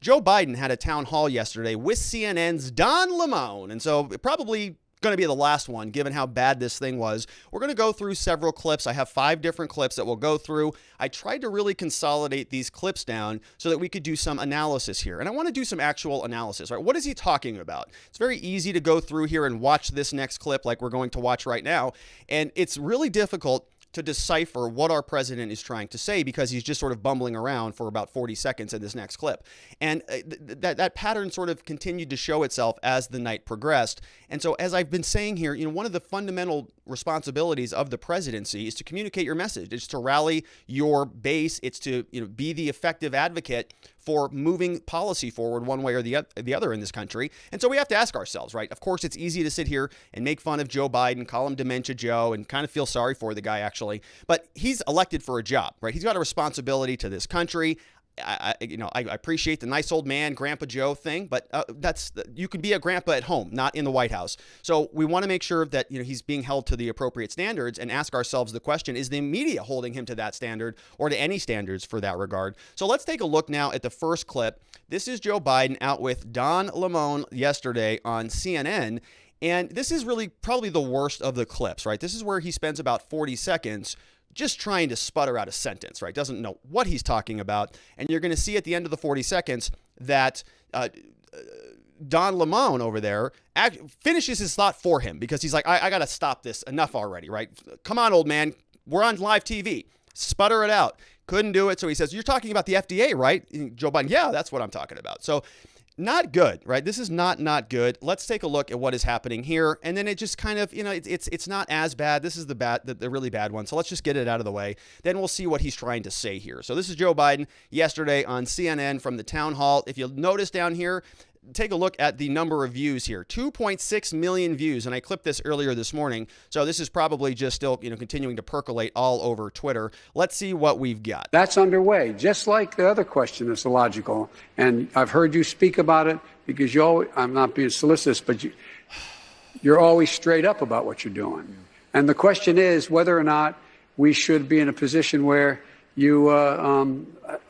Joe Biden had a town hall yesterday with CNN's Don Lemon, and so probably going to be the last one, given how bad this thing was. We're going to go through several clips. I have 5 different clips that we'll go through. I tried to really consolidate these clips down so that we could do some analysis here. And I want to do some actual analysis, right? What is he talking about? It's very easy to go through here and watch this next clip like we're going to watch right now. And it's really difficult to decipher what our president is trying to say because he's just sort of bumbling around for about 40 seconds in this next clip. And that pattern sort of continued to show itself as the night progressed. And so as I've been saying here, one of the fundamental responsibilities of the presidency is to communicate your message. It's to rally your base. It's to be the effective advocate for moving policy forward one way or the other in this country. And so we have to ask ourselves, right? Of course, it's easy to sit here and make fun of Joe Biden, call him Dementia Joe, and kind of feel sorry for the guy, actually. But he's elected for a job, right? He's got a responsibility to this country. I appreciate the nice old man, Grandpa Joe thing, but you can be a grandpa at home, not in the White House. So we want to make sure that he's being held to the appropriate standards and ask ourselves the question: is the media holding him to that standard or to any standards for that regard? So let's take a look now at the first clip. This is Joe Biden out with Don Lemon yesterday on CNN. And this is really probably the worst of the clips, right? This is where he spends about 40 seconds just trying to sputter out a sentence, right? Doesn't know what he's talking about. And you're going to see at the end of the 40 seconds that Don Lemon over there finishes his thought for him because he's like, I got to stop this. Enough already, right? Come on, old man. We're on live TV. Sputter it out. Couldn't do it. So he says, you're talking about the FDA, right? And Joe Biden, yeah, that's what I'm talking about. So not good, right? This is not good. Let's take a look at what is happening here. And then it just kind of, it's not as bad. This is the really bad one. So let's just get it out of the way. Then we'll see what he's trying to say here. So this is Joe Biden yesterday on CNN from the town hall. If you'll notice down here, take a look at the number of views here, 2.6 million views. And I clipped this earlier this morning. So this is probably just still, continuing to percolate all over Twitter. Let's see what we've got. That's underway, just like the other question that's illogical. And I've heard you speak about it because I'm not being solicitous, but you're always straight up about what you're doing. And the question is whether or not we should be in a position where you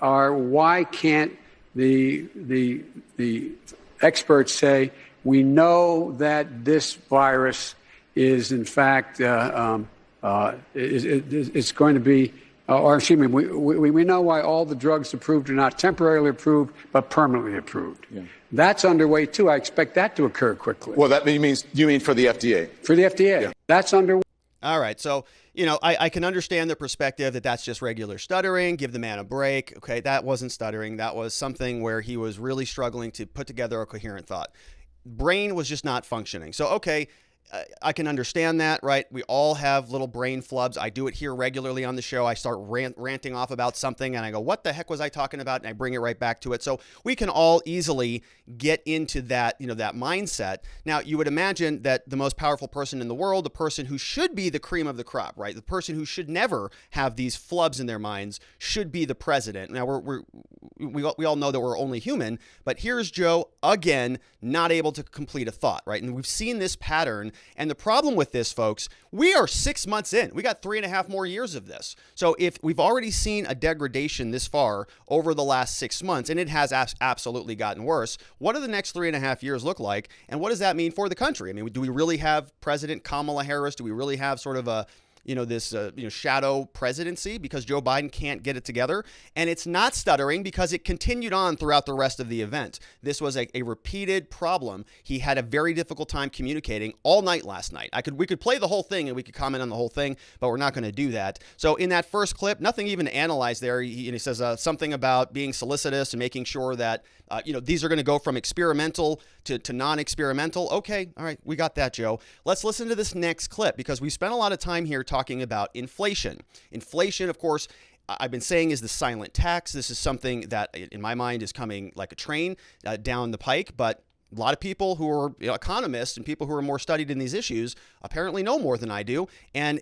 why can't the experts say we know that this virus is in fact it's going to be, or excuse me, we know why all the drugs approved are not temporarily approved but permanently approved. Yeah. That's underway too. I expect that to occur quickly. Well, that means you mean for the FDA? For the FDA, yeah. That's underway. All right, so I can understand the perspective that that's just regular stuttering. Give the man a break. Okay, that wasn't stuttering. That was something where he was really struggling to put together a coherent thought. Brain was just not functioning. So, okay, I can understand that, right? We all have little brain flubs. I do it here regularly on the show. I start ranting off about something and I go, what the heck was I talking about? And I bring it right back to it. So we can all easily get into that, that mindset. Now, you would imagine that the most powerful person in the world, the person who should be the cream of the crop, right? The person who should never have these flubs in their minds should be the president. Now, we all know that we're only human, but here's Joe, again, not able to complete a thought, right? And we've seen this pattern. And the problem with this, folks, we are 6 months in. We got 3.5 more years of this. So if we've already seen a degradation this far over the last 6 months, and it has absolutely gotten worse, what do the next 3.5 years look like? And what does that mean for the country? I mean, do we really have President Kamala Harris? Do we really have sort of a this shadow presidency because Joe Biden can't get it together? And it's not stuttering because it continued on throughout the rest of the event. This was a repeated problem. He had a very difficult time communicating all night last night. We could play the whole thing and we could comment on the whole thing, but we're not going to do that. So in that first clip, nothing even to analyze there. He says something about being solicitous and making sure that these are going to go from experimental to non-experimental. Okay, all right, we got that, Joe. Let's listen to this next clip because we spent a lot of time here talking about inflation. Inflation, of course, I've been saying is the silent tax. This is something that, in my mind, is coming like a train down the pike, but a lot of people who are economists and people who are more studied in these issues apparently know more than I do, and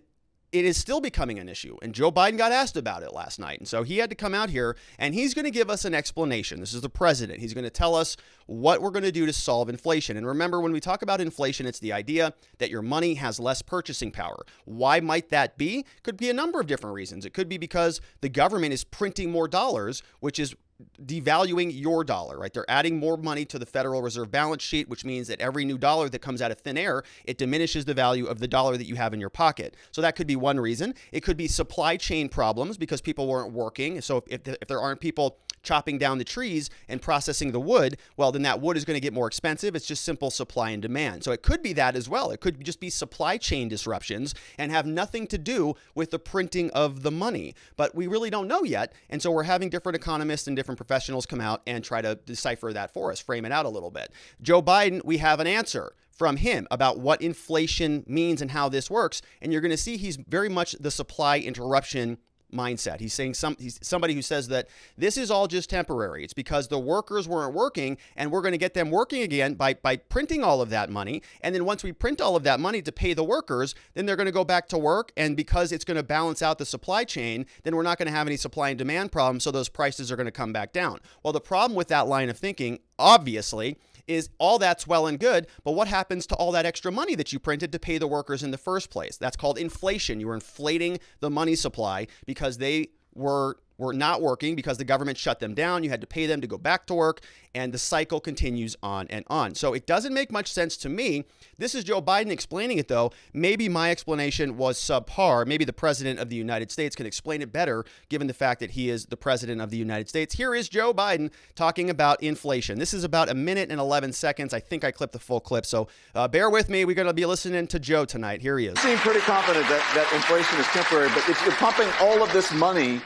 it is still becoming an issue. And Joe Biden got asked about it last night. And so he had to come out here and he's going to give us an explanation. This is the president. He's going to tell us what we're going to do to solve inflation. And remember, when we talk about inflation, it's the idea that your money has less purchasing power. Why might that be? Could be a number of different reasons. It could be because the government is printing more dollars, which is devaluing your dollar, right? They're adding more money to the Federal Reserve balance sheet, which means that every new dollar that comes out of thin air, it diminishes the value of the dollar that you have in your pocket. So that could be one reason. It could be supply chain problems because people weren't working. So if there aren't people chopping down the trees and processing the wood, well, then that wood is going to get more expensive. It's just simple supply and demand. So it could be that as well. It could just be supply chain disruptions and have nothing to do with the printing of the money. But we really don't know yet. And so we're having different economists and different professionals come out and try to decipher that for us, frame it out a little bit. Joe Biden, we have an answer from him about what inflation means and how this works. And you're going to see he's very much the supply interruption mindset. He's saying he's somebody who says that this is all just temporary. It's because the workers weren't working and we're going to get them working again by printing all of that money. And then once we print all of that money to pay the workers, then they're going to go back to work. And because it's going to balance out the supply chain, then we're not going to have any supply and demand problems. So those prices are going to come back down. Well, the problem with that line of thinking, obviously, is all that's well and good, but what happens to all that extra money that you printed to pay the workers in the first place? That's called inflation. You were inflating the money supply because they were not working because the government shut them down. You had to pay them to go back to work, and the cycle continues on and on. So it doesn't make much sense to me. This is Joe Biden explaining it, though. Maybe my explanation was subpar. Maybe the president of the United States can explain it better, given the fact that he is the president of the United States. Here is Joe Biden talking about inflation. This is about 1 minute and 11 seconds. I think I clipped the full clip, so bear with me. We're going to be listening to Joe tonight. Here he is. You seem pretty confident that inflation is temporary, but if you're pumping all of this money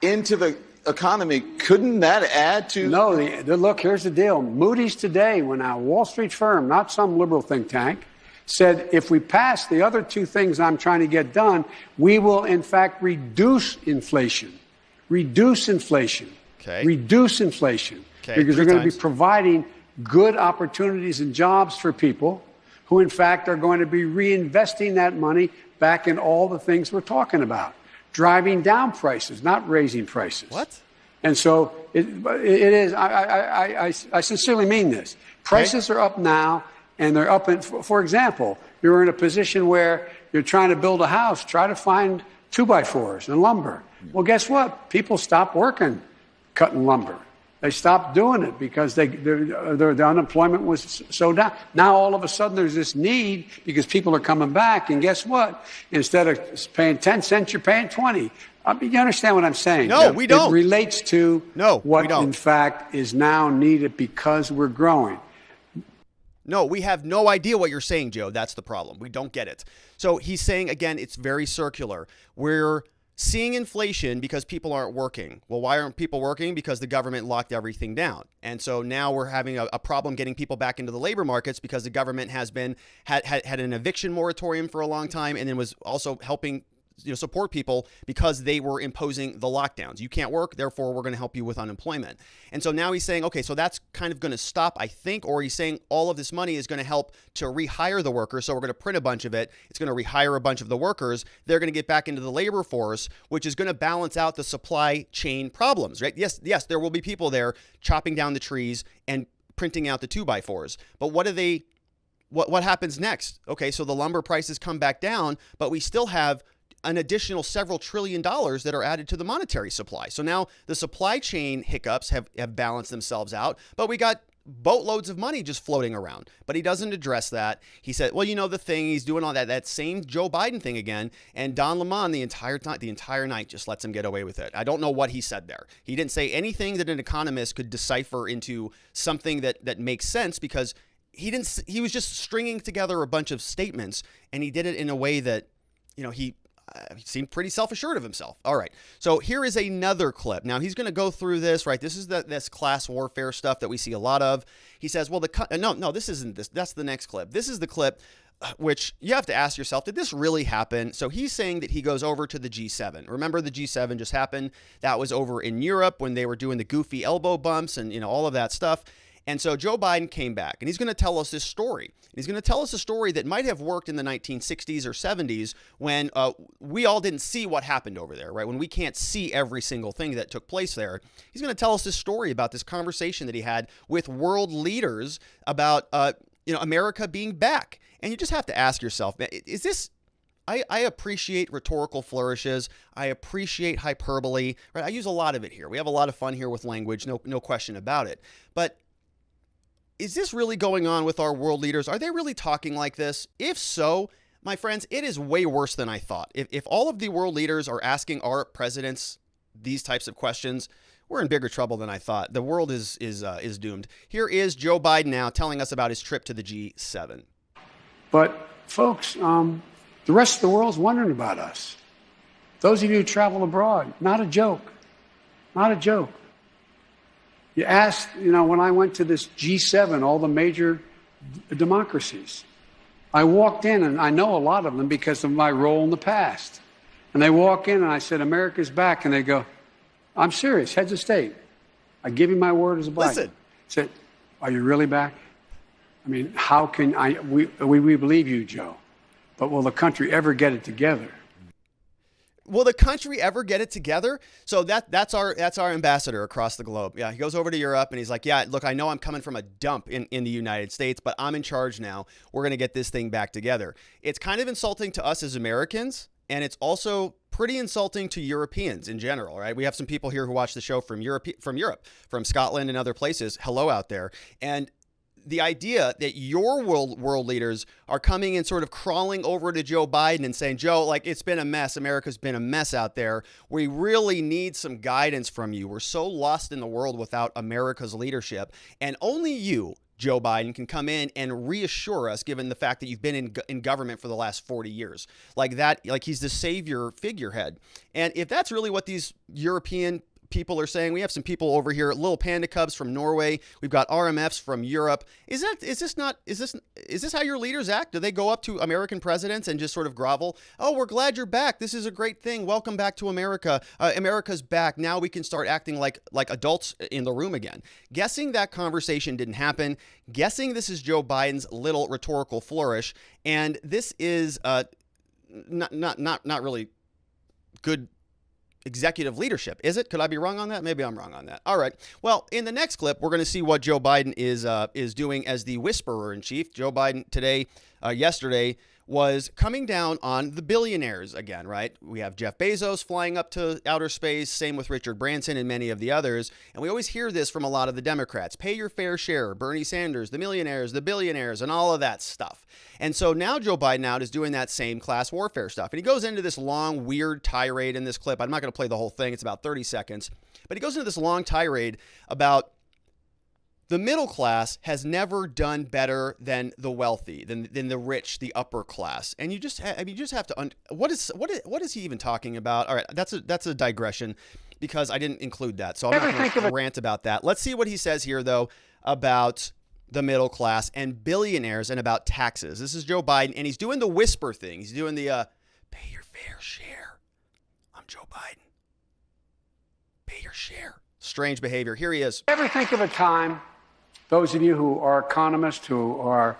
into the economy, couldn't that add to... No, look, here's the deal. Moody's today, when a Wall Street firm, not some liberal think tank, said if we pass the other two things I'm trying to get done, we will, in fact, reduce inflation. Reduce inflation. Okay. Reduce inflation. Okay, because they're three going to times. be providing good opportunities and jobs for people who, in fact, are going to be reinvesting that money back in all the things we're talking about. Driving down prices, not raising prices. What? And so it is, I sincerely mean this. Prices are up now, and they're up for example, you're in a position where you're trying to build a house, try to find 2x4s and lumber. Well, guess what? People stop working cutting lumber. They stopped doing it because the unemployment was so down. Now, all of a sudden, there's this need because people are coming back. And guess what? Instead of paying 10 cents, you're paying 20. You understand what I'm saying? No, we don't. It relates to what, we don't. in fact, is now needed because we're growing. No, we have no idea what you're saying, Joe. That's the problem. We don't get it. So he's saying, again, it's very circular. We're seeing inflation because people aren't working. Well, why aren't people working? Because the government locked everything down. And so now we're having a problem getting people back into the labor markets because the government has had an eviction moratorium for a long time and then was also helping support people because they were imposing the lockdowns. You can't work, therefore we're going to help you with unemployment. And so now he's saying, okay, so that's kind of going to stop, I think, or he's saying all of this money is going to help to rehire the workers. So we're going to print a bunch of it. It's going to rehire a bunch of the workers. They're going to get back into the labor force, which is going to balance out the supply chain problems, right? Yes, there will be people there chopping down the trees and printing out the 2x4s. But what happens next? Okay, so the lumber prices come back down, but we still have an additional several $1 trillion that are added to the monetary supply. So now the supply chain hiccups have balanced themselves out, but we got boatloads of money just floating around. But he doesn't address that. He said, well, the thing, he's doing all that same Joe Biden thing again. And Don Lemon the entire night just lets him get away with it. I don't know what he said there. He didn't say anything that an economist could decipher into something that makes sense because he was just stringing together a bunch of statements, and he did it in a way that, he seemed pretty self-assured of himself. All right. So here is another clip. Now he's going to go through this, right? This is this class warfare stuff that we see a lot of. He says, well, no, this isn't this. That's the next clip. This is the clip which you have to ask yourself, did this really happen? So he's saying that he goes over to the G7. Remember, the G7 just happened. That was over in Europe when they were doing the goofy elbow bumps and, all of that stuff. And so Joe Biden came back, and he's going to tell us this story. He's going to tell us a story that might have worked in the 1960s or 70s when we all didn't see what happened over there, right? When we can't see every single thing that took place there. He's going to tell us this story about this conversation that he had with world leaders about, America being back. And you just have to ask yourself, is this I appreciate rhetorical flourishes. I appreciate hyperbole. Right? I use a lot of it here. We have a lot of fun here with language, no question about it. But is this really going on with our world leaders? Are they really talking like this? If so, my friends, it is way worse than I thought. If all of the world leaders are asking our presidents these types of questions, we're in bigger trouble than I thought. The world is doomed. Here is Joe Biden now telling us about his trip to the G7. But folks, the rest of the world's wondering about us. Those of you who travel abroad, not a joke. Not a joke. You asked, when I went to this G7, all the major democracies, I walked in, and I know a lot of them because of my role in the past. And they walk in, and I said, America's back. And they go, I'm serious, heads of state. I give you my word as a Biden. Listen. I said, are you really back? I mean, how can we believe you, Joe. But will the country ever get it together? Will the country ever get it together? So that's our ambassador across the globe. Yeah, he goes over to Europe and he's like, yeah, look, I know I'm coming from a dump in the United States, but I'm in charge now. We're going to get this thing back together. It's kind of insulting to us as Americans, and it's also pretty insulting to Europeans in general, right? We have some people here who watch the show from Europe, from Scotland and other places. Hello out there. And the idea that your world leaders are coming and sort of crawling over to Joe Biden and saying, Joe, like, it's been a mess. America's been a mess out there. We really need some guidance from you. We're so lost in the world without America's leadership. And only you, Joe Biden, can come in and reassure us, given the fact that you've been in government for the last 40 years. Like that, like he's the savior figurehead. And if that's really what these European people are saying, we have some people over here, little panda cubs from Norway. We've got RMFs from Europe. Is this how your leaders act? Do they go up to American presidents and just sort of grovel? Oh, we're glad you're back. This is a great thing. Welcome back to America. America's back. Now we can start acting like adults in the room again. Guessing that conversation didn't happen. Guessing this is Joe Biden's little rhetorical flourish, and this is not really good executive leadership, is it? Could I be wrong on that? Maybe I'm wrong on that. All right. Well, in the next clip, we're going to see what Joe Biden is doing as the whisperer in chief. Joe Biden yesterday was coming down on the billionaires again, right? We have Jeff Bezos flying up to outer space, same with Richard Branson and many of the others. And we always hear this from a lot of the Democrats. Pay your fair share. Bernie Sanders, the millionaires, the billionaires, and all of that stuff. And so now Joe Biden out is doing that same class warfare stuff. And he goes into this long, weird tirade in this clip. I'm not going to play the whole thing. It's about 30 seconds. But he goes into this long tirade about the middle class has never done better than the wealthy, than the rich, the upper class. And you just have to what is he even talking about? All right, that's a digression because I didn't include that. So I'm not going to rant about that. Let's see what he says here though about the middle class and billionaires and about taxes. This is Joe Biden, and he's doing the whisper thing. He's doing the pay your fair share. I'm Joe Biden. Pay your share. Strange behavior. Here he is. Ever think of a time, those of you who are economists, who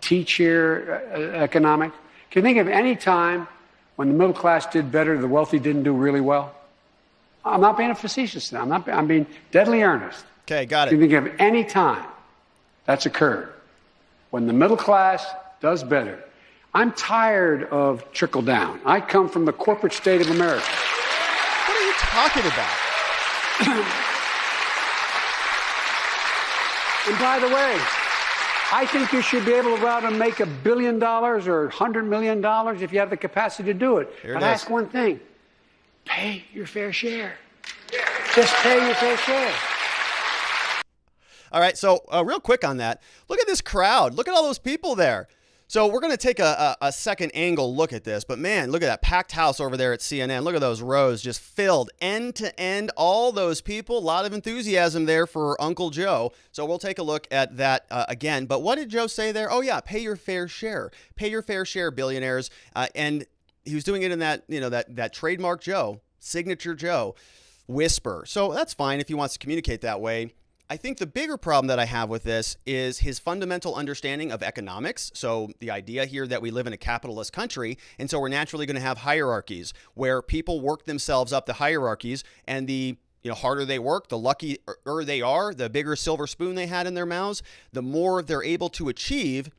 teach here economics, can you think of any time when the middle class did better, the wealthy didn't do really well? I'm not being facetious now. I'm being deadly earnest. Okay, got it. Can you think of any time that's occurred when the middle class does better? I'm tired of trickle down. I come from the corporate state of America. What are you talking about? And by the way, I think you should be able to go out and make $1 billion or $100 million if you have the capacity to do it. But ask one thing. Pay your fair share. Just pay your fair share. All right, so real quick on that. Look at this crowd. Look at all those people there. So we're going to take a second angle look at this. But, man, look at that packed house over there at CNN. Look at those rows just filled end to end. All those people. A lot of enthusiasm there for Uncle Joe. So we'll take a look at that again. But what did Joe say there? Oh, yeah, pay your fair share. Pay your fair share, billionaires. And he was doing it in that, that trademark Joe, signature Joe whisper. So that's fine if he wants to communicate that way. I think the bigger problem that I have with this is his fundamental understanding of economics. So the idea here that we live in a capitalist country, and so we're naturally going to have hierarchies where people work themselves up the hierarchies, and the harder they work, the luckier they are, the bigger silver spoon they had in their mouths, the more they're able to achieve.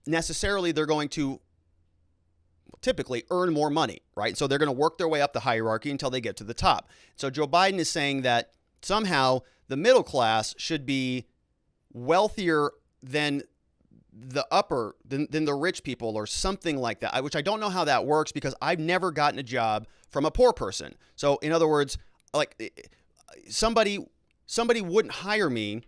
Necessarily, they're going to typically earn more money, right? So they're going to work their way up the hierarchy until they get to the top. So Joe Biden is saying that somehow the middle class should be wealthier than than the rich people or something like that, which I don't know how that works because I've never gotten a job from a poor person. So in other words, like somebody wouldn't hire me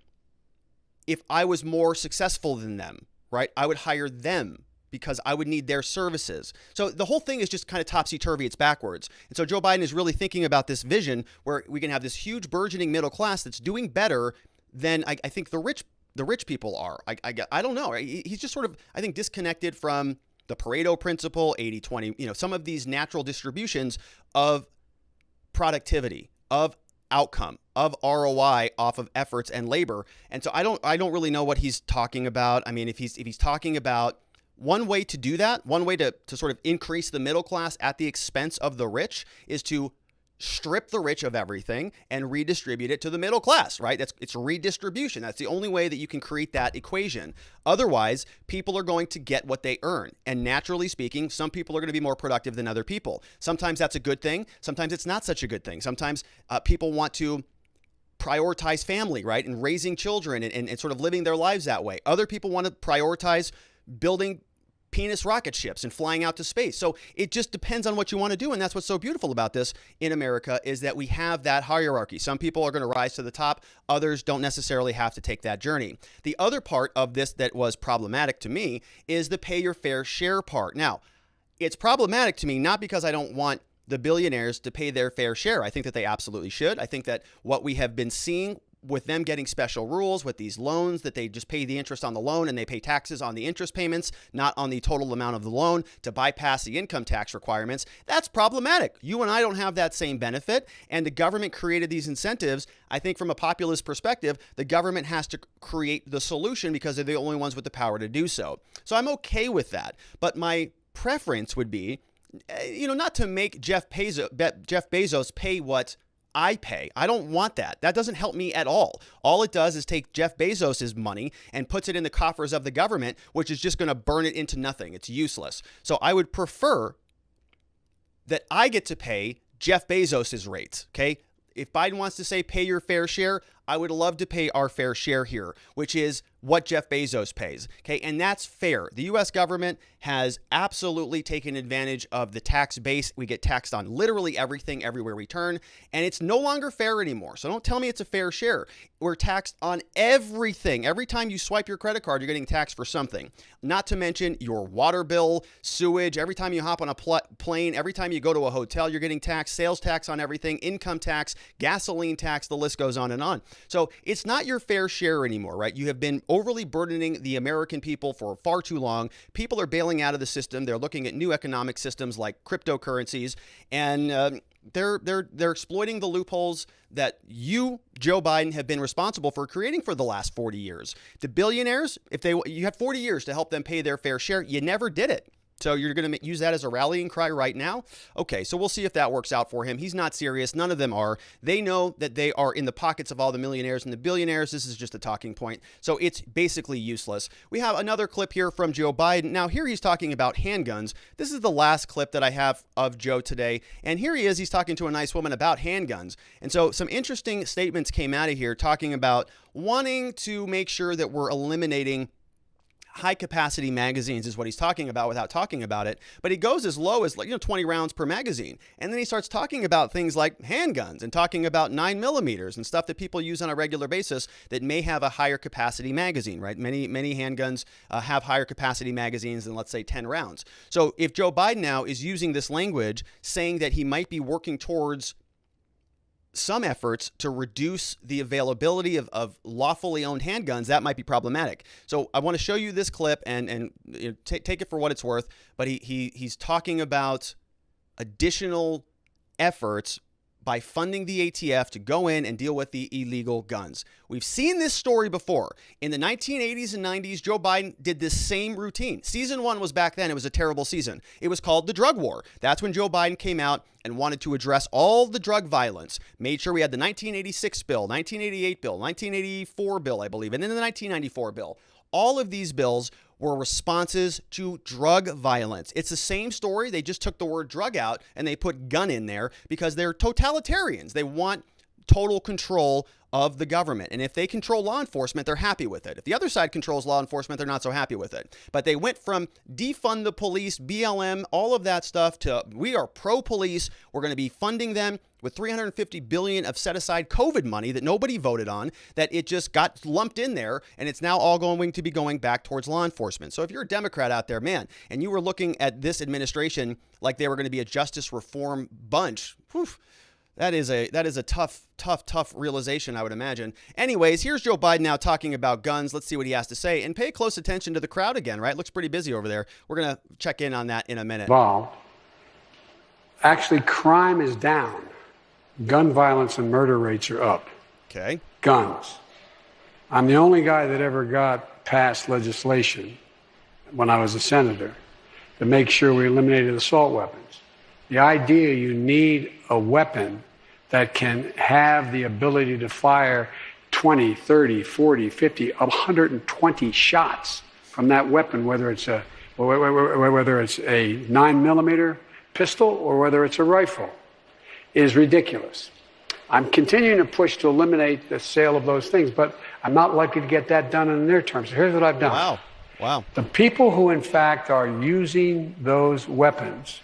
if I was more successful than them, right? I would hire them because I would need their services. So the whole thing is just kind of topsy-turvy. It's backwards. And so Joe Biden is really thinking about this vision where we can have this huge burgeoning middle class that's doing better than I think the rich people are. I don't know. He's just sort of, I think, disconnected from the Pareto principle, 80-20, some of these natural distributions of productivity, of outcome, of ROI off of efforts and labor. And so I don't really know what he's talking about. I mean, if he's talking about one way to do that, one way to sort of increase the middle class at the expense of the rich is to strip the rich of everything and redistribute it to the middle class, right? It's redistribution. That's the only way that you can create that equation. Otherwise, people are going to get what they earn. And naturally speaking, some people are going to be more productive than other people. Sometimes that's a good thing. Sometimes it's not such a good thing. Sometimes people want to prioritize family, right? And raising children and sort of living their lives that way. Other people want to prioritize building penis rocket ships and flying out to space. So it just depends on what you want to do. And that's what's so beautiful about this in America is that we have that hierarchy. Some people are going to rise to the top. Others don't necessarily have to take that journey. The other part of this that was problematic to me is the pay your fair share part. Now, it's problematic to me, not because I don't want the billionaires to pay their fair share. I think that they absolutely should. I think that what we have been seeing with them getting special rules with these loans, that they just pay the interest on the loan and they pay taxes on the interest payments, not on the total amount of the loan, to bypass the income tax requirements, that's problematic. You and I don't have that same benefit, and the government created these incentives. I think from a populist perspective, the government has to create the solution because they're the only ones with the power to do so. So I'm okay with that. But my preference would be, not to make Jeff Bezos pay what I pay. I don't want that. That doesn't help me at all. All it does is take Jeff Bezos's money and puts it in the coffers of the government, which is just going to burn it into nothing. It's useless. So I would prefer that I get to pay Jeff Bezos's rates. Okay. If Biden wants to say pay your fair share, I would love to pay our fair share here, which is what Jeff Bezos pays. Okay. And that's fair. The U.S. government has absolutely taken advantage of the tax base. We get taxed on literally everything everywhere we turn, and it's no longer fair anymore. So don't tell me it's a fair share. We're taxed on everything. Every time you swipe your credit card, you're getting taxed for something. Not to mention your water bill, sewage. Every time you hop on a plane, every time you go to a hotel, you're getting taxed. Sales tax on everything, income tax, gasoline tax, the list goes on and on. So it's not your fair share anymore, right? You have been overly burdening the American people for far too long. People are bailing out of the system. They're looking at new economic systems like cryptocurrencies, and they're exploiting the loopholes that you, Joe Biden, have been responsible for creating for the last 40 years. The billionaires, you had 40 years to help them pay their fair share. You never did it. So you're going to use that as a rallying cry right now? Okay, so we'll see if that works out for him. He's not serious. None of them are. They know that they are in the pockets of all the millionaires and the billionaires. This is just a talking point. So it's basically useless. We have another clip here from Joe Biden. Now, here he's talking about handguns. This is the last clip that I have of Joe today. And here he is. He's talking to a nice woman about handguns. And so some interesting statements came out of here talking about wanting to make sure that we're eliminating high capacity magazines is what he's talking about without talking about it. But he goes as low as 20 rounds per magazine. And then he starts talking about things like handguns and talking about 9mm and stuff that people use on a regular basis that may have a higher capacity magazine, right? Many handguns have higher capacity magazines than, let's say, 10 rounds. So if Joe Biden now is using this language saying that he might be working towards some efforts to reduce the availability of lawfully owned handguns, that might be problematic. So I want to show you this clip and take it for what it's worth. But he's talking about additional efforts by funding the ATF to go in and deal with the illegal guns. We've seen this story before. In the 1980s and 90s, Joe Biden did this same routine. Season 1 was back then. It was a terrible season. It was called the drug war. That's when Joe Biden came out and wanted to address all the drug violence. Made sure we had the 1986 bill, 1988 bill, 1984 bill, I believe, and then the 1994 bill. All of these bills were responses to drug violence. It's the same story. They just took the word drug out and they put gun in there because they're totalitarians. They want total control of the government. And if they control law enforcement, they're happy with it. If the other side controls law enforcement, they're not so happy with it. But they went from defund the police, BLM, all of that stuff to we are pro-police. We're going to be funding them with $350 billion of set-aside COVID money that nobody voted on, that it just got lumped in there, and it's now all going to be going back towards law enforcement. So if you're a Democrat out there, man, and you were looking at this administration like they were going to be a justice reform bunch, whew, that is a tough realization, I would imagine. Anyways, here's Joe Biden now talking about guns. Let's see what he has to say, and pay close attention to the crowd again, right? Looks pretty busy over there. We're going to check in on that in a minute. Actually, crime is down. Gun violence and murder rates are up. Okay. Guns. I'm the only guy that ever got passed legislation when I was a senator to make sure we eliminated assault weapons. The idea you need a weapon that can have the ability to fire 20, 30, 40, 50, 120 shots from that weapon, whether it's a 9mm pistol or whether it's a rifle, is ridiculous. I'm continuing to push to eliminate the sale of those things, but I'm not likely to get that done in the near term. So here's what I've done. Wow. The people who, in fact, are using those weapons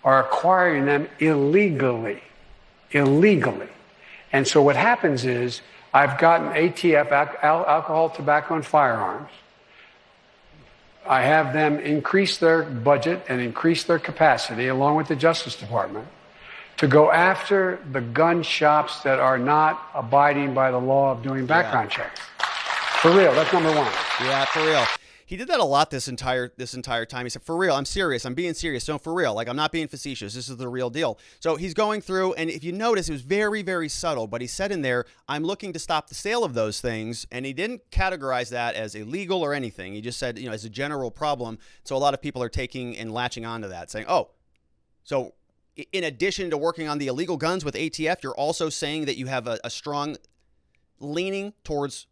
are acquiring them illegally. And so what happens is I've gotten ATF, alcohol, tobacco, and firearms. I have them increase their budget and increase their capacity, along with the Justice Department, to go after the gun shops that are not abiding by the law of doing background checks. For real, that's number one. Yeah, for real. He did that a lot this entire time. He said, for real, I'm serious. I'm being serious. No, for real. Like, I'm not being facetious. This is the real deal. So he's going through, and if you notice, it was very, very subtle, but he said in there, I'm looking to stop the sale of those things, and he didn't categorize that as illegal or anything. He just said, as a general problem. So a lot of people are taking and latching onto that, saying, oh, so in addition to working on the illegal guns with ATF, you're also saying that you have a strong leaning towards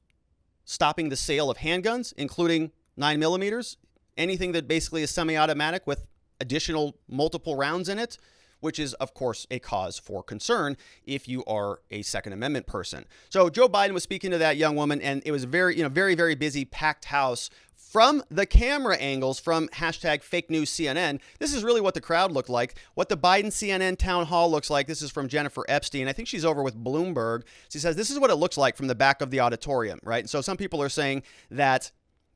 stopping the sale of handguns, including 9mm, anything that basically is semi-automatic with additional multiple rounds in it, which is, of course, a cause for concern if you are a Second Amendment person. So Joe Biden was speaking to that young woman, and it was very, very busy, packed house. From the camera angles from #FakeNewsCNN, this is really what the crowd looked like. What the Biden CNN town hall looks like. This is from Jennifer Epstein. I think she's over with Bloomberg. She says this is what it looks like from the back of the auditorium, right? So some people are saying that,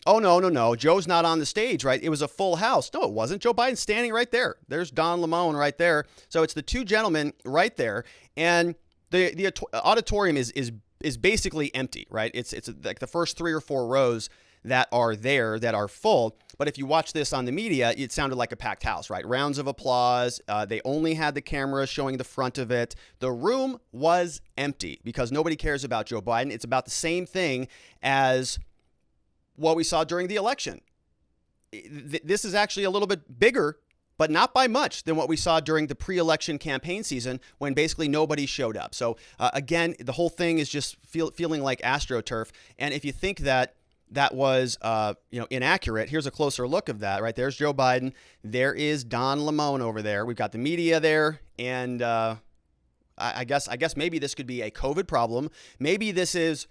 oh, no, Joe's not on the stage, right? It was a full house. No, it wasn't. Joe Biden's standing right there. There's Don Lemon right there. So it's the two gentlemen right there. And the auditorium is basically empty, right? It's like the first 3 or 4 rows that are there that are full. But if you watch this on the media, it sounded like a packed house, right? Rounds of applause. They only had the cameras showing the front of it. The room was empty because nobody cares about Joe Biden. It's about the same thing as what we saw during the election. This is actually a little bit bigger, but not by much, than what we saw during the pre-election campaign season when basically nobody showed up. So again, the whole thing is just feeling like AstroTurf. And if you think that was inaccurate, here's a closer look of that. Right there's Joe Biden. There is Don Lemon over there. We've got the media there, and I guess maybe this could be a COVID problem. Maybe this is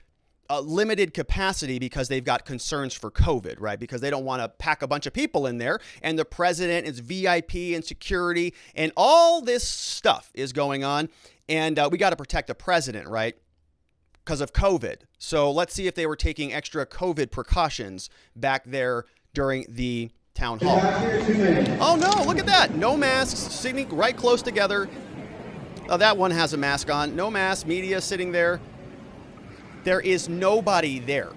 a limited capacity because they've got concerns for COVID, right? Because they don't want to pack a bunch of people in there, and the president is VIP and security, and all this stuff is going on, and we got to protect the president, right? Because of COVID. So let's see if they were taking extra COVID precautions back there during the town hall. Oh no, look at that. No masks, sitting right close together. Oh, that one has a mask on. No mask, media sitting there. There is nobody there.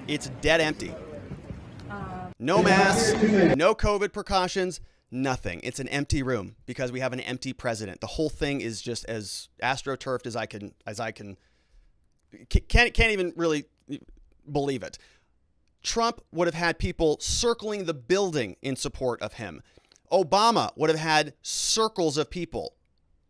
It's dead empty. No masks, no COVID precautions. Nothing. It's an empty room because we have an empty president. The whole thing is just as AstroTurfed as I can't even really believe it. Trump would have had people circling the building in support of him. Obama would have had circles of people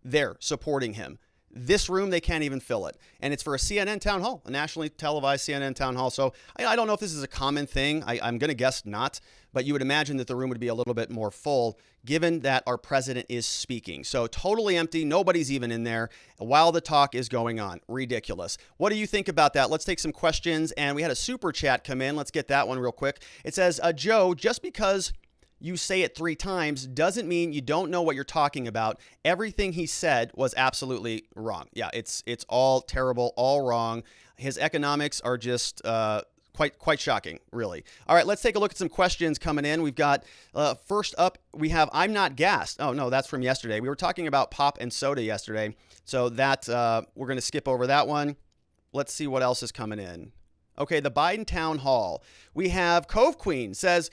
there supporting him. This room, they can't even fill it. And it's for a CNN town hall, a nationally televised CNN town hall. So I don't know if this is a common thing. I'm going to guess not. But you would imagine that the room would be a little bit more full given that our president is speaking. So totally empty. Nobody's even in there while the talk is going on. Ridiculous. What do you think about that? Let's take some questions. And we had a super chat come in. Let's get that one real quick. It says, Joe, just because you say it 3 times doesn't mean you don't know what you're talking about. Everything he said was absolutely wrong. Yeah, it's all terrible, all wrong. His economics are just quite shocking, really. All right, let's take a look at some questions coming in. We've got, first up, we have I'm Not Gassed. Oh, no, that's from yesterday. We were talking about pop and soda yesterday, so that we're going to skip over that one. Let's see what else is coming in. Okay, the Biden Town Hall. We have Cove Queen says,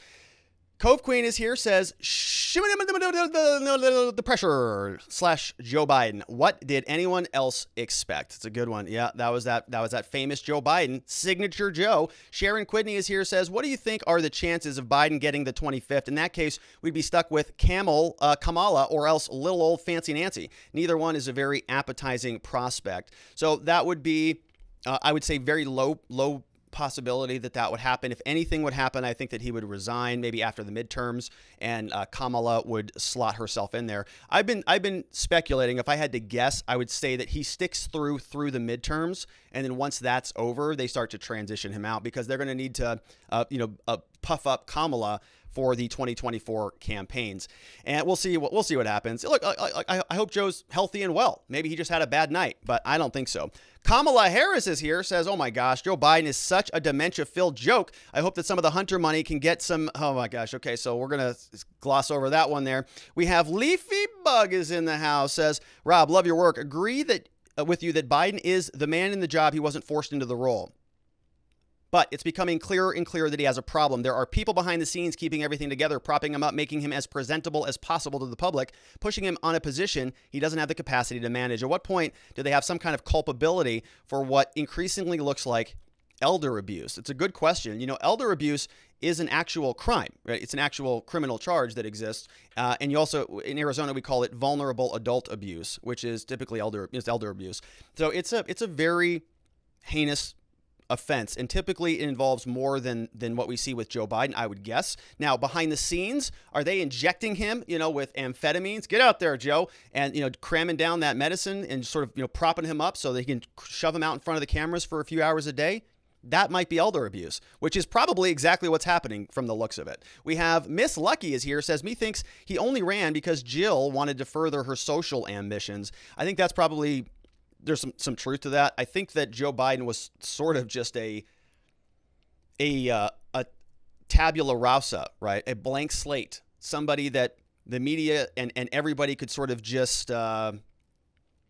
Cove Queen is here, says, the pressure / Joe Biden. What did anyone else expect? It's a good one. Yeah, that was that famous Joe Biden, signature Joe. Sharon Quidney is here, says, what do you think are the chances of Biden getting the 25th? In that case, we'd be stuck with Kamala, or else little old Fancy Nancy. Neither one is a very appetizing prospect. So that would be, I would say, very low possibility that would happen. If anything would happen, I think that he would resign maybe after the midterms, and Kamala would slot herself in there. I've been speculating. If I had to guess, I would say that he sticks through the midterms, and then once that's over, they start to transition him out, because they're going to need to puff up Kamala for the 2024 campaigns. And we'll see what happens. Look, I hope Joe's healthy and well. Maybe he just had a bad night, but I don't think so. Kamala Harris is here, says, oh my gosh, Joe Biden is such a dementia-filled joke. I hope that some of the Hunter money can get some, oh my gosh. Okay, so we're going to gloss over that one there. We have Leafy Bug is in the house, says, Rob, love your work. Agree that with you that Biden is the man in the job. He wasn't forced into the role. But it's becoming clearer and clearer that he has a problem. There are people behind the scenes keeping everything together, propping him up, making him as presentable as possible to the public, pushing him on a position he doesn't have the capacity to manage. At what point do they have some kind of culpability for what increasingly looks like elder abuse? It's a good question. You know, elder abuse is an actual crime, right? It's an actual criminal charge that exists. And you also, in Arizona, we call it vulnerable adult abuse, which is typically elder abuse. So it's a very heinous offense, and typically it involves more than what we see with Joe Biden, I would guess. Now, behind the scenes, are they injecting him, with amphetamines? Get out there, Joe, and cramming down that medicine and sort of propping him up so they can shove him out in front of the cameras for a few hours a day? That might be elder abuse, which is probably exactly what's happening from the looks of it. We have Miss Lucky is here, says, methinks he only ran because Jill wanted to further her social ambitions. I think that's probably, there's some truth to that. I think that Joe Biden was sort of just a tabula rasa, right? A blank slate, somebody that the media and everybody could sort of just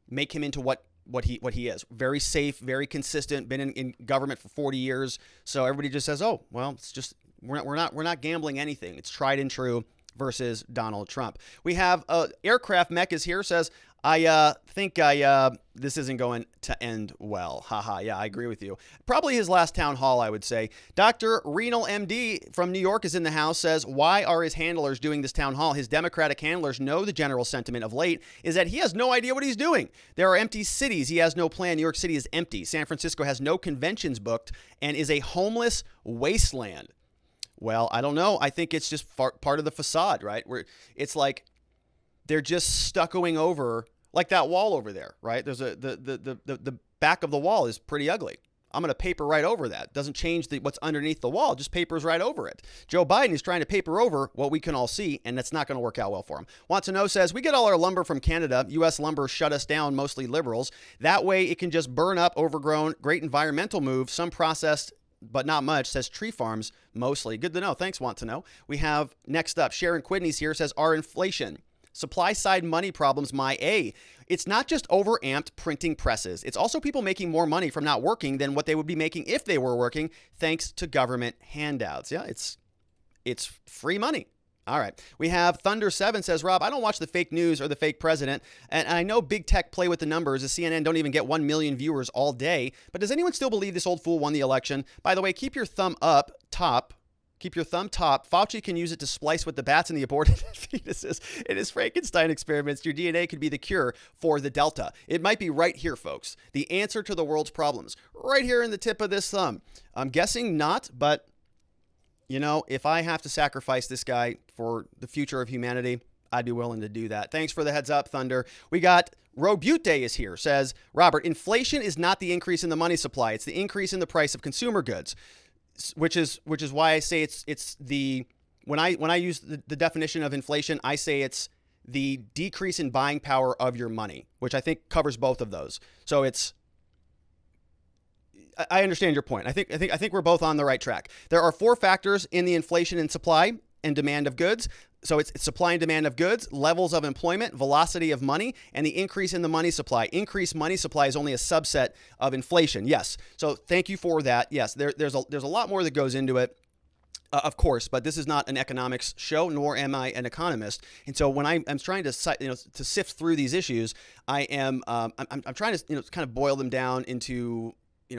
make him into what he is. Very safe, very consistent, been in government for 40 years. So everybody just says, oh, well, it's just, we're not gambling anything. It's tried and true versus Donald Trump. We have Aircraft Mech is here, says, I think this isn't going to end well. Haha, yeah, I agree with you. Probably his last town hall, I would say. Dr. Renal MD from New York is in the house, says, why are his handlers doing this town hall? His Democratic handlers know the general sentiment of late is that he has no idea what he's doing. There are empty cities. He has no plan. New York City is empty. San Francisco has no conventions booked and is a homeless wasteland. Well, I don't know. I think it's just part of the facade, right? Where it's like they're just stuccoing over, like that wall over there, right? There's the back of the wall is pretty ugly. I'm going to paper right over that. Doesn't change what's underneath the wall, just papers right over it. Joe Biden is trying to paper over what we can all see, and that's not going to work out well for him. Want to know says, we get all our lumber from Canada. U.S. lumber shut us down, mostly liberals. That way it can just burn up, overgrown, great environmental move, some processed, but not much, says Tree Farms, mostly. Good to know. Thanks, Want to know. We have next up, Sharon Quidney's here, says, our inflation. Supply side money problems, my A. It's not just overamped printing presses. It's also people making more money from not working than what they would be making if they were working, thanks to government handouts. Yeah, it's free money. All right. We have Thunder7 says, Rob, I don't watch the fake news or the fake president. And I know big tech play with the numbers. The CNN don't even get 1 million viewers all day. But does anyone still believe this old fool won the election? By the way, keep your thumb up top Keep your thumb top. Fauci can use it to splice with the bats and the aborted fetuses in his Frankenstein experiments. Your DNA could be the cure for the Delta. It might be right here, folks. The answer to the world's problems. Right here in the tip of this thumb. I'm guessing not, but, you know, if I have to sacrifice this guy for the future of humanity, I'd be willing to do that. Thanks for the heads up, Thunder. We got Robute Day is here. Says, Robert, inflation is not the increase in the money supply. It's the increase in the price of consumer goods. Which is why I say it's the when I use the definition of inflation, I say it's the decrease in buying power of your money, which I think covers both of those. So I understand your point. I think we're both on the right track. There are 4 factors in the inflation and supply and demand of goods. So it's supply and demand of goods, levels of employment, velocity of money, and the increase in the money supply. Increased money supply is only a subset of inflation. Yes. So thank you for that. Yes, there's a lot more that goes into it. Of course, but this is not an economics show, nor am I an economist. And so when I'm trying to sift through these issues, I'm trying to kind of boil them down into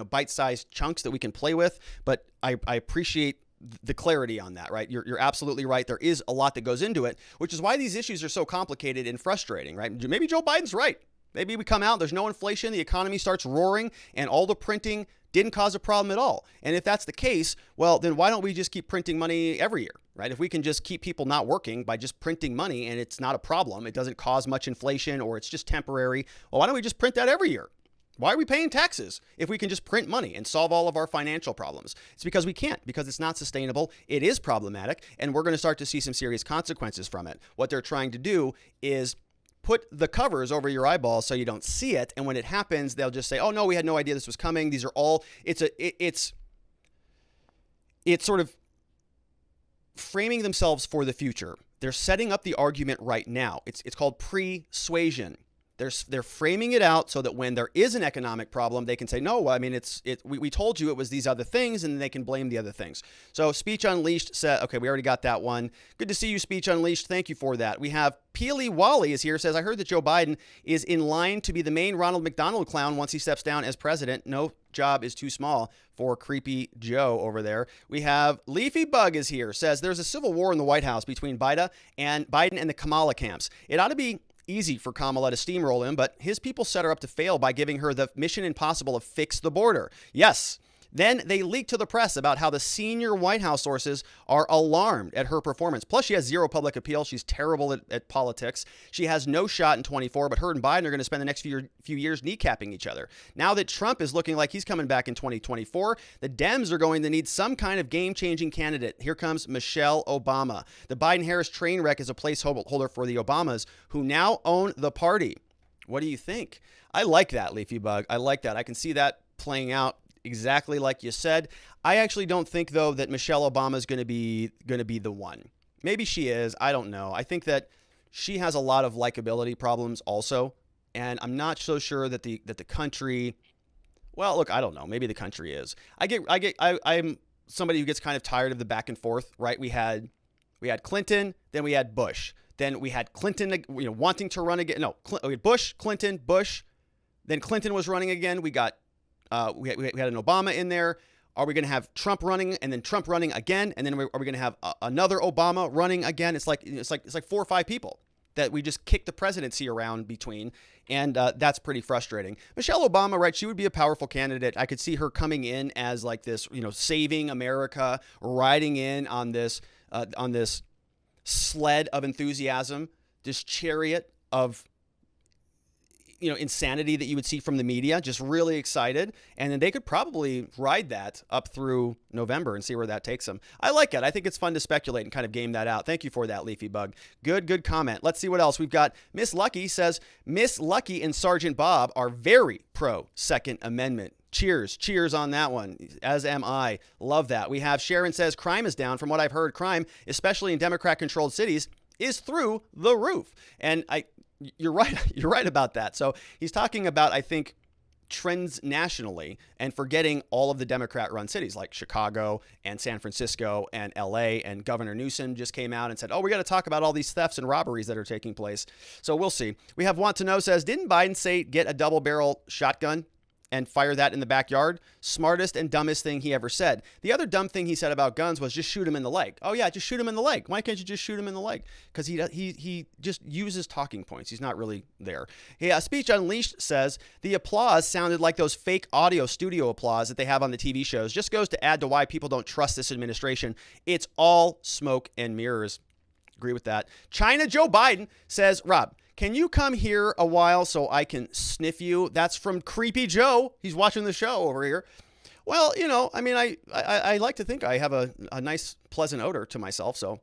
bite-sized chunks that we can play with. But I appreciate the clarity on that, right? You're absolutely right. There is a lot that goes into it, which is why these issues are so complicated and frustrating, right? Maybe Joe Biden's right. Maybe we come out, there's no inflation, the economy starts roaring, and all the printing didn't cause a problem at all. And if that's the case, well, then why don't we just keep printing money every year, right? If we can just keep people not working by just printing money and it's not a problem, it doesn't cause much inflation or it's just temporary, well, why don't we just print that every year? Why are we paying taxes if we can just print money and solve all of our financial problems? It's because we can't, because it's not sustainable. It is problematic, and we're going to start to see some serious consequences from it. What they're trying to do is put the covers over your eyeballs so you don't see it. And when it happens, they'll just say, oh, no, we had no idea this was coming. These are all, it's sort of framing themselves for the future. They're setting up the argument right now. It's called persuasion. They're framing it out so that when there is an economic problem, they can say, no, I mean, we told you it was these other things, and then they can blame the other things. So Speech Unleashed said, okay, we already got that one. Good to see you, Speech Unleashed. Thank you for that. We have Peely Wally is here, says, I heard that Joe Biden is in line to be the main Ronald McDonald clown once he steps down as president. No job is too small for Creepy Joe over there. We have Leafy Bug is here, says, there's a civil war in the White House between Biden and the Kamala camps. It ought to be easy for Kamala to steamroll him, but his people set her up to fail by giving her the mission impossible of fix the border. Yes. Then they leaked to the press about how the senior White House sources are alarmed at her performance. Plus, she has zero public appeal. She's terrible at politics. She has no shot in 24, but her and Biden are going to spend the next few years kneecapping each other. Now that Trump is looking like he's coming back in 2024, the Dems are going to need some kind of game-changing candidate. Here comes Michelle Obama. The Biden-Harris train wreck is a placeholder for the Obamas, who now own the party. What do you think? I like that, Leafy Bug. I like that. I can see that playing out exactly like you said. I actually don't think, though, that Michelle Obama is going to be the one. Maybe she is. I don't know. I think that she has a lot of likability problems also, and I'm not so sure that the country. Well, look, I don't know. Maybe the country is. I'm somebody who gets kind of tired of the back and forth. Right? We had Clinton, then we had Bush, then we had Clinton, wanting to run again. No, we had Bush, Clinton, Bush, then Clinton was running again. We got. We had an Obama in there. Are we going to have Trump running and then Trump running again? And then are we going to have another Obama running again? It's like 4 or 5 people that we just kick the presidency around between. And that's pretty frustrating. Michelle Obama, right? She would be a powerful candidate. I could see her coming in as like this, saving America, riding in on this sled of enthusiasm, this chariot of insanity that you would see from the media, just really excited. And then they could probably ride that up through November and see where that takes them. I like it. I think it's fun to speculate and kind of game that out. Thank you for that, Leafy Bug. Good comment. Let's see what else. We've got Miss Lucky says, Miss Lucky and Sergeant Bob are very pro Second Amendment. Cheers on that one, as am I. Love that. We have Sharon says, crime is down. From what I've heard, crime, especially in Democrat-controlled cities, is through the roof. And you're right. You're right about that. So he's talking about, I think, trends nationally and forgetting all of the Democrat-run cities like Chicago and San Francisco and LA. And Governor Newsom just came out and said, we got to talk about all these thefts and robberies that are taking place. So we'll see. We have Want to Know says, didn't Biden say get a double-barrel shotgun? and fire that in the backyard. Smartest and dumbest thing he ever said. The other dumb thing he said about guns was just shoot him in the leg. Oh yeah, just shoot him in the leg. Why can't you just shoot him in the leg? Because he just uses talking points. He's not really there. Speech Unleashed says the applause sounded like those fake audio studio applause that they have on the TV shows. Just goes to add to why people don't trust this administration. It's all smoke and mirrors. Agree with that. China Joe Biden says, Rob, can you come here a while so I can sniff you? That's from Creepy Joe. He's watching the show over here. Well, I mean, I like to think I have a nice, pleasant odor to myself, so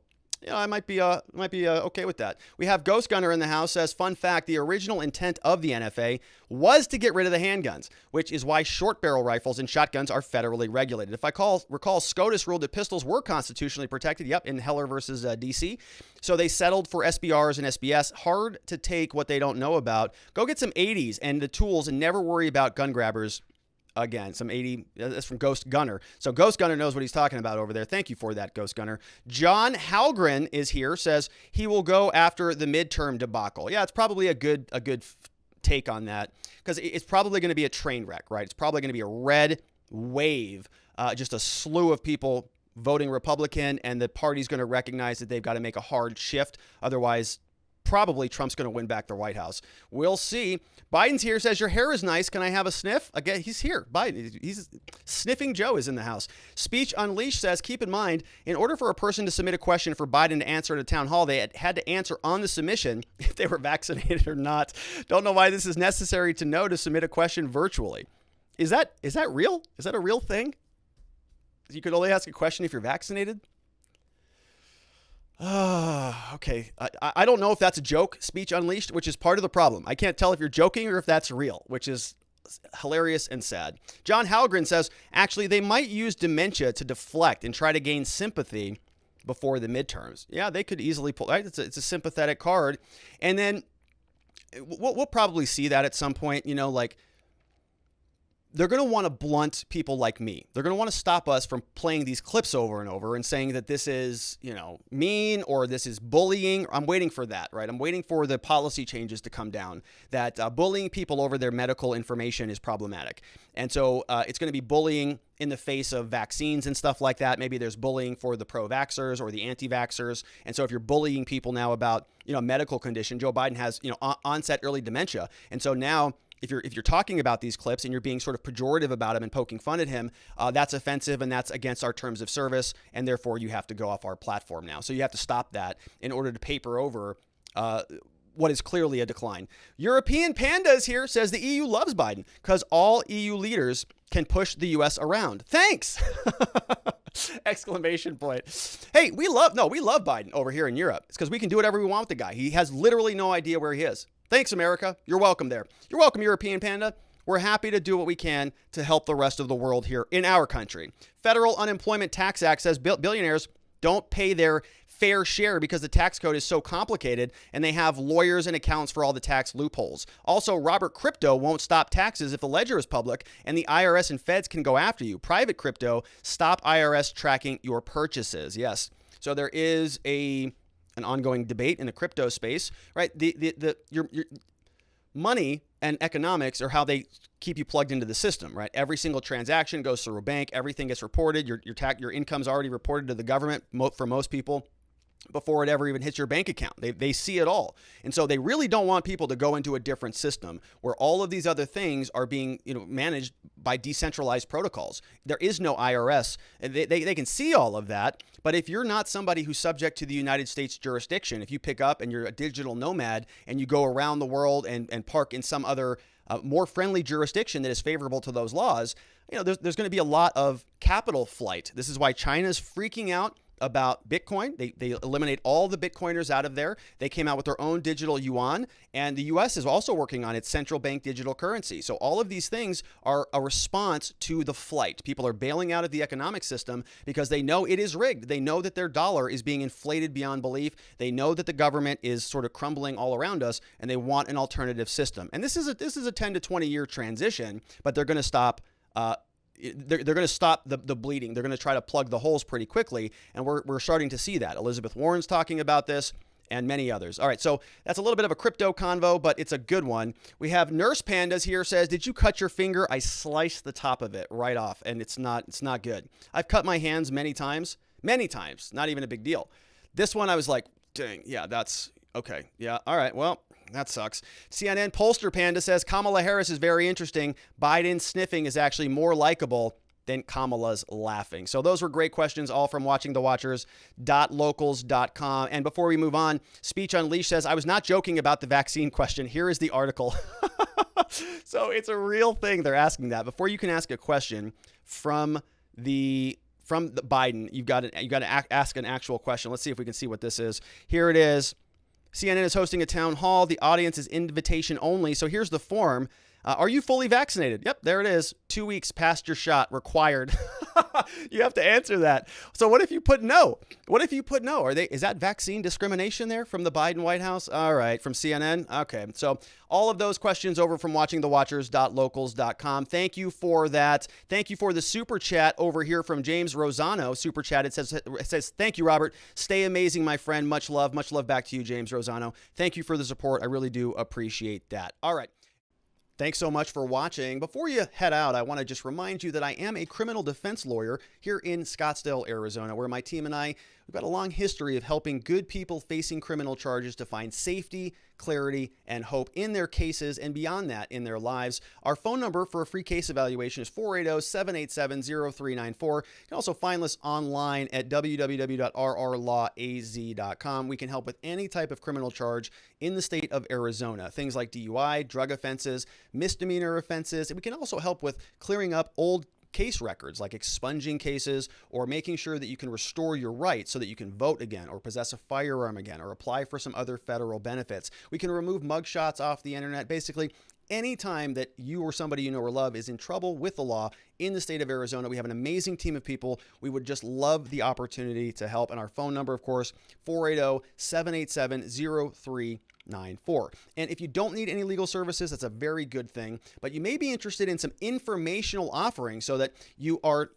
I might be okay with that. We have Ghost Gunner in the house. Says, fun fact, the original intent of the NFA was to get rid of the handguns, which is why short barrel rifles and shotguns are federally regulated. If I recall, SCOTUS ruled that pistols were constitutionally protected. Yep, in Heller versus DC. So they settled for SBRs and SBS. Hard to take what they don't know about. Go get some 80s and the tools and never worry about gun grabbers again. Some 80, that's from Ghost Gunner. So Ghost Gunner knows what he's talking about over there. Thank you for that, Ghost Gunner. John Halgren is here, says he will go after the midterm debacle. Yeah, it's probably a good take on that, because it's probably going to be a train wreck, right? It's probably going to be a red wave, just a slew of people voting Republican, and the party's going to recognize that they've got to make a hard shift. Otherwise, probably Trump's going to win back the White House. We'll see. Biden's here, says, your hair is nice. Can I have a sniff? Again, he's here. Biden, he's sniffing Joe is in the house. Speech Unleashed says, keep in mind, in order for a person to submit a question for Biden to answer at a town hall, they had to answer on the submission if they were vaccinated or not. Don't know why this is necessary to know to submit a question virtually. Is that real? Is that a real thing? You could only ask a question if you're vaccinated? Okay. I don't know if that's a joke, Speech Unleashed, which is part of the problem. I can't tell if you're joking or if that's real, which is hilarious and sad. John Halgren says, actually, they might use dementia to deflect and try to gain sympathy before the midterms. Yeah, they could easily pull, right? It's a sympathetic card. And then we'll probably see that at some point, like, they're going to want to blunt people like me. They're going to want to stop us from playing these clips over and over and saying that this is, mean or this is bullying. I'm waiting for that, right? I'm waiting for the policy changes to come down, that bullying people over their medical information is problematic. And so it's going to be bullying in the face of vaccines and stuff like that. Maybe there's bullying for the pro-vaxxers or the anti-vaxxers. And so if you're bullying people now about, medical condition, Joe Biden has, onset early dementia. And so now, if you're talking about these clips and you're being sort of pejorative about him and poking fun at him, that's offensive and that's against our terms of service, and therefore you have to go off our platform now. So you have to stop that in order to paper over what is clearly a decline. European Panda is here, says the EU loves Biden because all EU leaders can push the U.S. around. Thanks! Exclamation point. Hey, we love Biden over here in Europe. It's because we can do whatever we want with the guy. He has literally no idea where he is. Thanks, America. You're welcome there. You're welcome, European Panda. We're happy to do what we can to help the rest of the world here in our country. Federal Unemployment Tax Act says billionaires don't pay their fair share because the tax code is so complicated and they have lawyers and accountants for all the tax loopholes. Also, Robert Crypto won't stop taxes if the ledger is public and the IRS and feds can go after you. Private crypto, stop IRS tracking your purchases. Yes. So there is an ongoing debate in the crypto space, right? Your money and economics are how they keep you plugged into the system, right? Every single transaction goes through a bank. Everything gets reported. Your income's already reported to the government for most people before it ever even hits your bank account. They see it all. And so they really don't want people to go into a different system where all of these other things are being, managed by decentralized protocols. There is no IRS. They can see all of that. But if you're not somebody who's subject to the United States jurisdiction, if you pick up and you're a digital nomad and you go around the world and park in some other more friendly jurisdiction that is favorable to those laws, there's going to be a lot of capital flight. This is why China's freaking out about Bitcoin. They eliminate all the Bitcoiners out of there. They came out with their own digital yuan, and the US is also working on its central bank digital currency. So all of these things are a response to the flight. People are bailing out of the economic system because they know it is rigged. They know that their dollar is being inflated beyond belief. They know that the government is sort of crumbling all around us, and they want an alternative system. And this is a 10 to 20 year transition, but they're going to stop they're going to stop the bleeding. They're going to try to plug the holes pretty quickly, and we're starting to see that. Elizabeth Warren's talking about this, and many others. All right, so that's a little bit of a crypto convo, but it's a good one. We have Nurse Pandas here says, did you cut your finger? I sliced the top of it right off, and it's not good. I've cut my hands many times, not even a big deal. This one I was like, dang, yeah, that's okay. Yeah, all right, well, that sucks. CNN Pollster Panda says, Kamala Harris is very interesting. Biden sniffing is actually more likable than Kamala's laughing. So those were great questions, all from watchingthewatchers.locals.com. And before we move on, Speech Unleashed says, I was not joking about the vaccine question. Here is the article. So it's a real thing. They're asking that. Before you can ask a question from the Biden, you've got to ask an actual question. Let's see if we can see what this is. Here it is. CNN is hosting a town hall. The audience is invitation only. So here's the form. Are you fully vaccinated? Yep, there it is. 2 weeks past your shot required. You have to answer that. So what if you put no? What if you put no? Is that vaccine discrimination there from the Biden White House? All right, from CNN. Okay, so all of those questions over from watchingthewatchers.locals.com. Thank you for that. Thank you for the super chat over here from James Rosano. Super chat. It says, thank you, Robert. Stay amazing, my friend. Much love. Much love back to you, James Rosano. Thank you for the support. I really do appreciate that. All right. Thanks so much for watching. Before you head out, I want to just remind you that I am a criminal defense lawyer here in Scottsdale, Arizona, where my team and I, we've got a long history of helping good people facing criminal charges to find safety, clarity, and hope in their cases and beyond that in their lives. Our phone number for a free case evaluation is 480-787-0394. You can also find us online at www.rrlawaz.com. We can help with any type of criminal charge in the state of Arizona. Things like DUI, drug offenses, misdemeanor offenses. And we can also help with clearing up old case records, like expunging cases or making sure that you can restore your rights so that you can vote again or possess a firearm again or apply for some other federal benefits. We can remove mugshots off the internet. Basically, anytime that you or somebody you know or love is in trouble with the law in the state of Arizona, we have an amazing team of people. We would just love the opportunity to help. And our phone number, of course, 480-787-0394. And if you don't need any legal services, that's a very good thing. But you may be interested in some informational offerings so that you are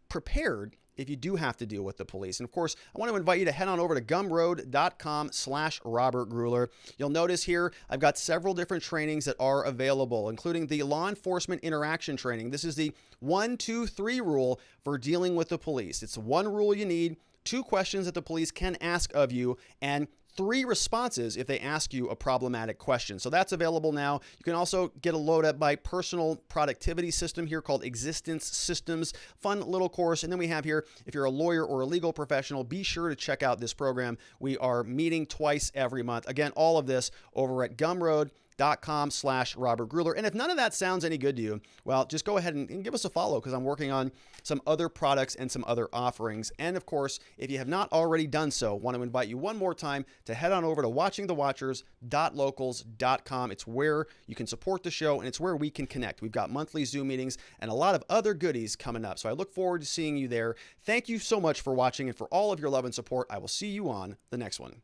prepared if you do have to deal with the police. And of course, I want to invite you to head on over to gumroad.com/Robert Gruler. You'll notice here, I've got several different trainings that are available, including the law enforcement interaction training. This is the 1, 2, 3 rule for dealing with the police. It's one rule you need, 2 questions that the police can ask of you, and 3 responses if they ask you a problematic question. So that's available now. You can also get a load at my personal productivity system here called Existence Systems. Fun little course. And then we have here, if you're a lawyer or a legal professional, be sure to check out this program. We are meeting twice every month. Again, all of this over at gumroad.com/Robert Gruler. And if none of that sounds any good to you, well, just go ahead and give us a follow, because I'm working on some other products and some other offerings. And of course, if you have not already done so, want to invite you one more time to head on over to watchingthewatchers.locals.com. It's where you can support the show, and it's where we can connect. We've got monthly Zoom meetings and a lot of other goodies coming up. So I look forward to seeing you there. Thank you so much for watching and for all of your love and support. I will see you on the next one.